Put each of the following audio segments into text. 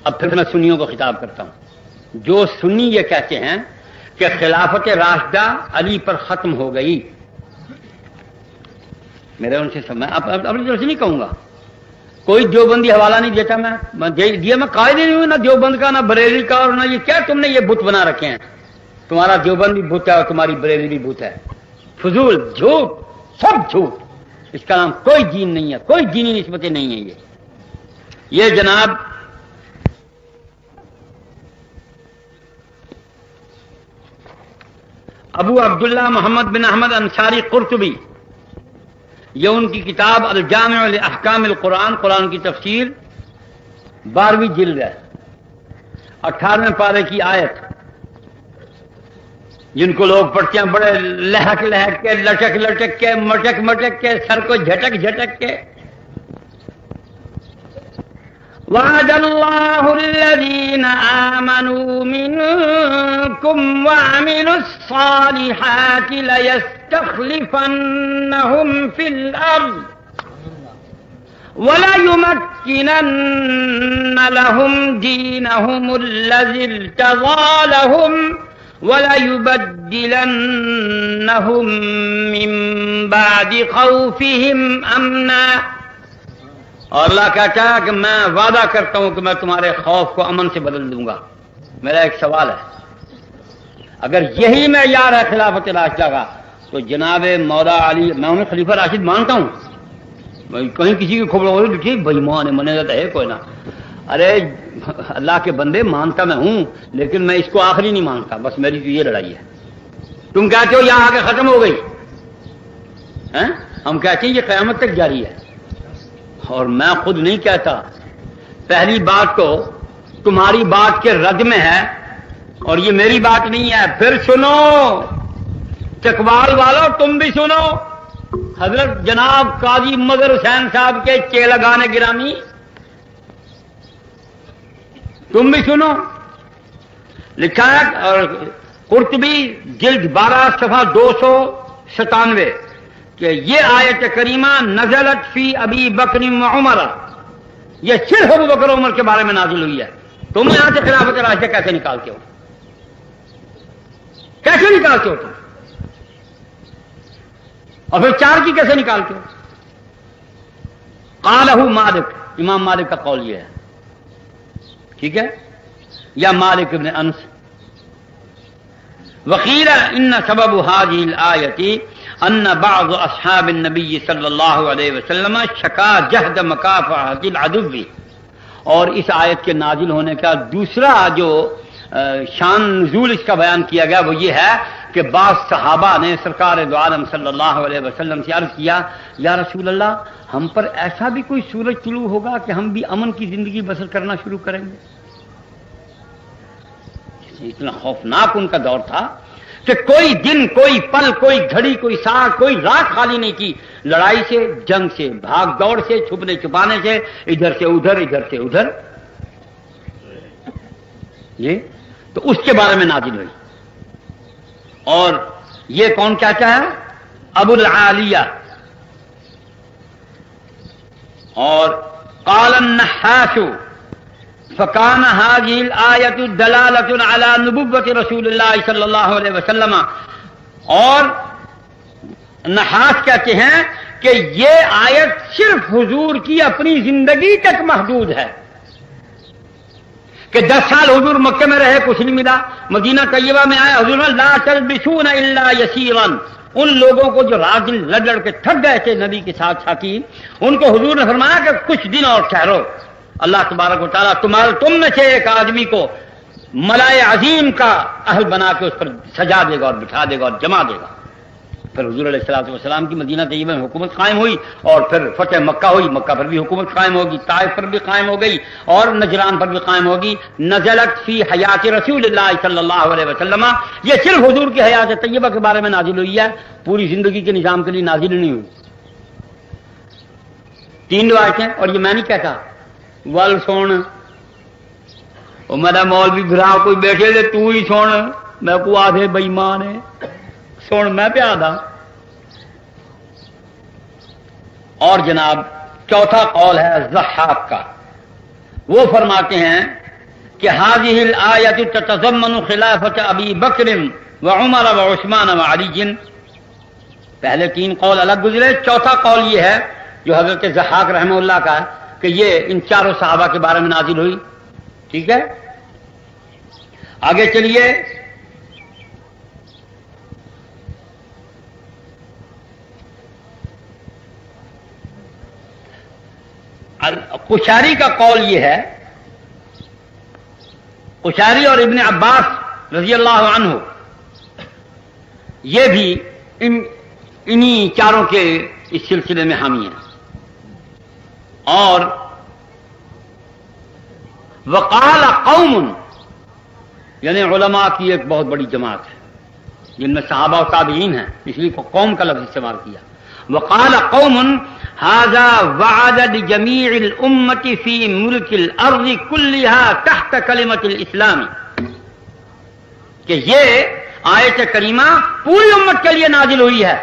اب پھر میں سنیوں کو خطاب کرتا ہوں. جو سنی یہ کہتے ہیں کہ خلافت راشدہ علی پر ختم ہو گئی، میرے ان سے میں اپنی طرف سے نہیں کہوں گا، کوئی دیوبندی حوالہ نہیں دیتا. میں دیا میں قائد نہیں ہوں، نہ دیوبند کا نہ بریلی کا، اور نہ یہ کیا تم نے یہ بت بنا رکھے ہیں. تمہارا دیوبند بھی بت ہے اور تمہاری بریلی بھی بت ہے. فضول جھوٹ، سب جھوٹ. اس کا نام کوئی دین نہیں ہے، کوئی دینی نسبتیں نہیں ہیں. یہ جناب ابو عبداللہ محمد بن احمد انصاری قرطبی، یہ ان کی کتاب الجامع لاحکام القرآن، قرآن کی تفسیر، 12ویں جلد ہے، 18ویں پارے کی آیت، جن کو لوگ پڑھتے ہیں بڑے لہک لہک کے، لٹک لٹک کے، مٹک مٹک کے، سر کو جھٹک جھٹک کے. وعد اللہ الذین آمنوا منکم وعملوا الصالحات لیستخلفنہم فی الارض وَلَيُمَكِّنَنَّ لَهُمْ دِينَهُمُ الَّذِي ارْتَضَىٰ لَهُمْ وَلَيُبَدِّلَنَّهُم مِّن بَعْدِ خَوْفِهِمْ أَمْنًا. اور اللہ کہتا ہے کہ میں وعدہ کرتا ہوں کہ میں تمہارے خوف کو امن سے بدل دوں گا. میرا ایک سوال ہے، اگر یہی معیار ہے خلافت راشدہ کا، تو جناب مولا علی، میں انہیں خلیفہ راشد مانتا ہوں، کہیں کسی کی خبر ہو رہی بھائی مان منے جاتا ہے کوئی نہ. ارے اللہ کے بندے، مانتا میں ہوں لیکن میں اس کو آخری نہیں مانتا. بس میری تو یہ لڑائی ہے. تم کہتے ہو یہاں آ کے ختم ہو گئی، ہم کہتے ہیں یہ قیامت تک جاری ہے. اور میں خود نہیں کہتا. پہلی بات تو تمہاری بات کے رد میں ہے اور یہ میری بات نہیں ہے. پھر سنو چکوال والو، تم بھی سنو. حضرت جناب قاضی مظہر حسین صاحب کے چیلگان گرامی، تم بھی سنو. لکھا ہے اور قرطبی جلد 12 صفحہ 297 کہ یہ آیت کریمہ نزلت فی ابی بکر و عمر، یہ صرف ابو بکر و عمر کے بارے میں نازل ہوئی ہے. تم یہاں سے خلافت راشدہ کیسے نکالتے ہو؟ کیسے نکالتے ہو تم؟ اور پھر 4 کی کیسے نکالتے ہو؟ قالہ مالک، امام مالک کا قول یہ ہے، ٹھیک ہے، یا مالک ابن انس. وقیل ان سبب هذه الآیت ان بعض اصحاب النبی صلی اللہ علیہ وسلم شکا جہد مکافحۃ العدو. اور اس آیت کے نازل ہونے کا دوسرا جو شان نزول اس کا بیان کیا گیا وہ یہ ہے کہ بعض صحابہ نے سرکار دو عالم صلی اللہ علیہ وسلم سے عرض کیا، یا رسول اللہ، ہم پر ایسا بھی کوئی سورج طلوع ہوگا کہ ہم بھی امن کی زندگی بسر کرنا شروع کریں گے؟ اتنا خوفناک ان کا دور تھا کہ کوئی دن، کوئی پل، کوئی گھڑی، کوئی ساعت، کوئی رات خالی نہیں کی، لڑائی سے، جنگ سے، بھاگ دوڑ سے، چھپنے چھپانے سے، ادھر سے ادھر، ادھر سے ادھر. یہ تو اس کے بارے میں نازل ہوئی. اور یہ کون کہتا ہے؟ ابو العالیہ. اور قال النحاس فکان هذه الآیۃ دلالۃ علی نبوۃ رسول اللہ صلی اللہ علیہ وسلم. اور نحاس کہتے ہیں کہ یہ آیت صرف حضور کی اپنی زندگی تک محدود ہے کہ 10 سال حضور مکے میں رہے، کچھ نہیں ملا، مدینہ طیبہ میں آئے، حضور نے لا تلبسون الا یسیرا، ان لوگوں کو جو رات دن لڑ لڑ کے تھک گئے تھے نبی کے ساتھ ساتھی، ان کو حضور نے فرمایا کہ کچھ دن اور ٹھہرو، اللہ تبارک و تعالیٰ تم میں سے ایک آدمی کو ملائے عظیم کا اہل بنا کے اس پر سجا دے گا اور بٹھا دے گا اور جما دے گا. پھر حضور علیہ الصلوۃ والسلام کی مدینہ طیبہ میں حکومت قائم ہوئی، اور پھر فتح مکہ ہوئی، مکہ پر بھی حکومت قائم ہوگی، طائف پر بھی قائم ہو گئی اور نجران پر بھی قائم ہوگی. نزلت فی حیات رسول اللہ صلی اللہ علیہ وسلم، یہ صرف حضور کی حیات طیبہ کے بارے میں نازل ہوئی ہے، پوری زندگی کے نظام کے لیے نازل نہیں ہوئی. 3 روایتیں. اور یہ میں نہیں کہتا، ول سن وہ میرا مولوی بھرا کوئی بیٹھے تھے، تو ہی سن، میں کو آدھے بےمان ہے، سن میں پہ آدھا. اور جناب چوتھا قول ہے ضحاک کا. وہ فرماتے ہیں کہ هذه الآیت تتضمن خلافت ابی بکر و عمر و عثمان و علی. پہلے 3 قول الگ گزرے، چوتھا قول یہ ہے جو حضرت ضحاک رحمہ اللہ کا ہے کہ یہ ان 4 صحابہ کے بارے میں نازل ہوئی. ٹھیک ہے، آگے چلیے. قشاری کا قول یہ ہے، قشاری اور ابن عباس رضی اللہ عنہ یہ بھی انہی 4 کے اس سلسلے میں حامی ہیں. اور وقال قوم، یعنی علماء کی ایک بہت بڑی جماعت ہے جن میں صحابہ و تابعین ہیں، اس لیے قوم کا لفظ استعمال کیا. وقال قوم هذا وعد لجميع الامه في ملك الارض كلها تحت كلمه الاسلام، کہ یہ آیت کریمہ پوری امت کے لیے نازل ہوئی ہے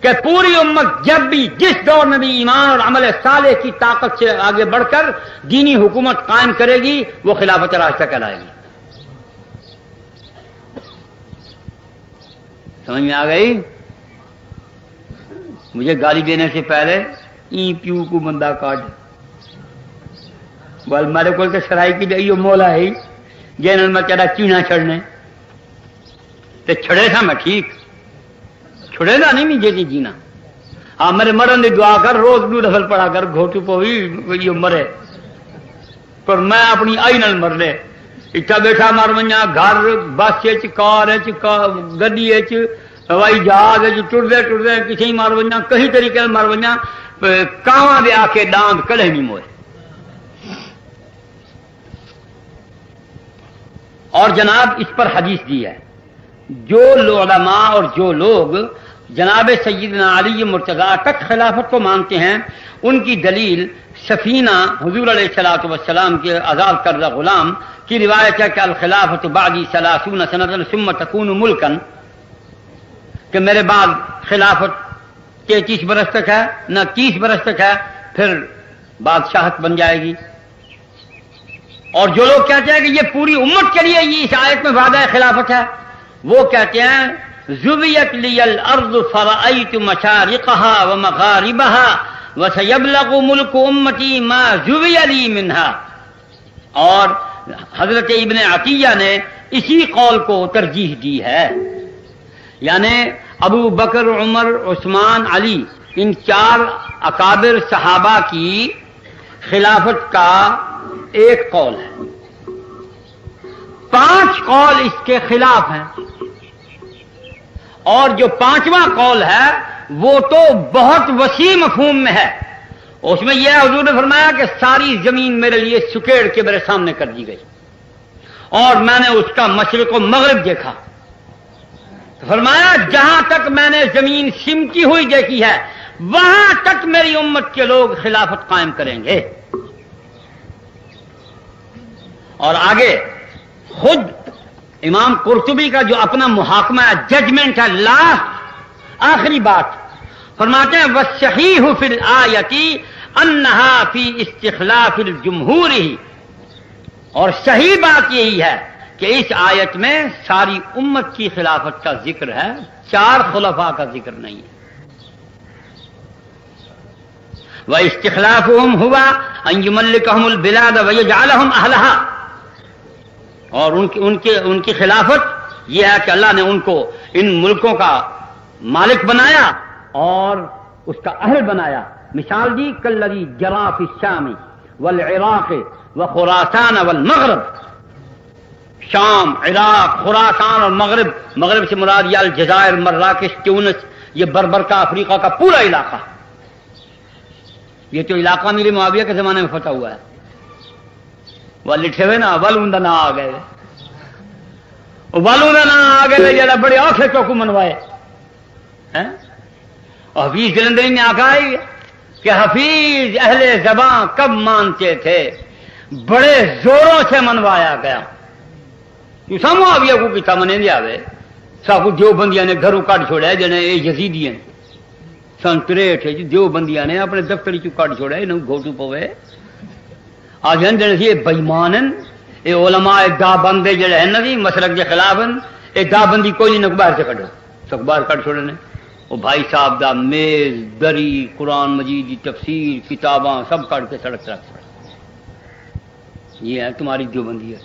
کہ پوری امت جب بھی جس دور میں بھی ایمان اور عمل صالح کی طاقت سے آگے بڑھ کر دینی حکومت قائم کرے گی وہ خلافت راشدہ کہلائے گی. سمجھ میں آ گئی؟ مجھے گالی دینے سے پہلے ای پیو کو بندہ کاٹ بول میرے کو سرائی کی دئیو مولا ہے جن میں تیرا چینا چھڑنے تے چھڑے تھا میں ٹھیک چھڑے دا نہیں مجھے نہیں جینا. ہاں میرے مرن دی دعا کر، روز 2 دفعہ پڑھا کر، گھوٹو پوی یہ مرے پر میں اپنی آئی نال مر لے. اتنا بیٹھا مر ونجا گھر بس کار گڈی ہوائی جہاز ٹردے ٹردے کسی مار ونجا، کہیں طریقے مار ونجا، کاواں دے آ کے ڈاند کلے نہیں موئے. اور جناب اس پر حدیث دی ہے، جو علماء اور جو لوگ جناب سیدنا علی مرتضیٰ تک خلافت کو مانتے ہیں ان کی دلیل سفینہ حضور علیہ الصلوۃ والسلام کے آزاد کردہ غلام کی روایت ہے کہ الخلافت بعدی 30 سنۃ ثم تکون ملکا، کہ میرے بعد خلافت 33 برس تک ہے، نہ 30 برس تک ہے، پھر بادشاہت بن جائے گی. اور جو لوگ کہتے ہیں کہ یہ پوری امت کے لیے یہ اس آیت میں وعدہ خلافت ہے، وہ کہتے ہیں زویت لی الارض فرأیت مشارقها ومغاربها وسیبلغ ملک امتی ما زوی لی منها. اور حضرت ابن عطیہ نے اسی قول کو ترجیح دی ہے، یعنی ابو بکر، عمر، عثمان، علی، ان 4 اکابر صحابہ کی خلافت کا ایک قول ہے، 5 قول اس کے خلاف ہیں، اور جو 5واں قول ہے وہ تو بہت وسیع مفہوم میں ہے. اس میں یہ حضور نے فرمایا کہ ساری زمین میرے لیے سکیڑ کے میرے سامنے کر دی گئی اور میں نے اس کا مشرق و مغرب دیکھا. فرمایا جہاں تک میں نے زمین سمتی ہوئی دیکھی ہے وہاں تک میری امت کے لوگ خلافت قائم کریں گے. اور آگے خود امام قرطبی کا جو اپنا محاکمہ ججمنٹ ہے، لاسٹ آخری بات فرماتے ہیں وَالصَّحِيحُ فِي الْآيَةِ أَنَّهَا فِي اسْتِخْلَافِ الْجُمْهُورِ، اور صحیح بات یہی ہے کہ اس آیت میں ساری امت کی خلافت کا ذکر ہے، 4 خلفاء کا ذکر نہیں ہے. وَإِسْتِخْلَافُهُمْ هُوَ أَن يُمَلِّكَهُمُ الْبِلَادَ وَيَجْعَلَهُمْ أَهْلَهَا، اور ان کی خلافت یہ ہے کہ اللہ نے ان کو ان ملکوں کا مالک بنایا اور اس کا اہل بنایا. مثال دی کالذی جرى فی الشام والعراق وخراسان والمغرب، شام، عراق، خراسان اور مغرب سے مراد یا الجزائر، مراکش، تیونس، یہ بربر کا افریقہ کا پورا علاقہ. یہ تو علاقہ میرے معاویہ کے زمانے میں فتح ہوا ہے. وہ لکھے ہوئے نا ولون دا نا آ گئے، ولون دا نا آ گئے جڑا بڑے اوکھے چوکو منوائے. حفیظ جلندری نے آکھا ہے کہ حفیظ اہل زباں کب مانتے تھے، بڑے زوروں سے منوایا گیا. تو معاویہ کو کتا منے دیا وے ساکو دیوبندیاں نے گھروں کٹ چھوڑا ہے جنے اے یزیدی ہیں سنتریٹ ہے دیوبندیاں نے اپنے دفتری چو کٹ چھوڑا ہے انہوں گھوٹو پوے آج ہن جنے سے بےمان یہ علماء دا بندے جڑے ہیں نا جی مسلک کے خلاف ہیں، یہ دا بندی کوئی نہیں باہر سے کڈو، سب باہر کٹ چھوڑے نے۔ وہ بھائی صاحب دا میز دری قرآن مجید کی تفسیر کتاباں سب کٹ کے سڑک رکھ، یہ ہے تمہاری دیوبندی ہے۔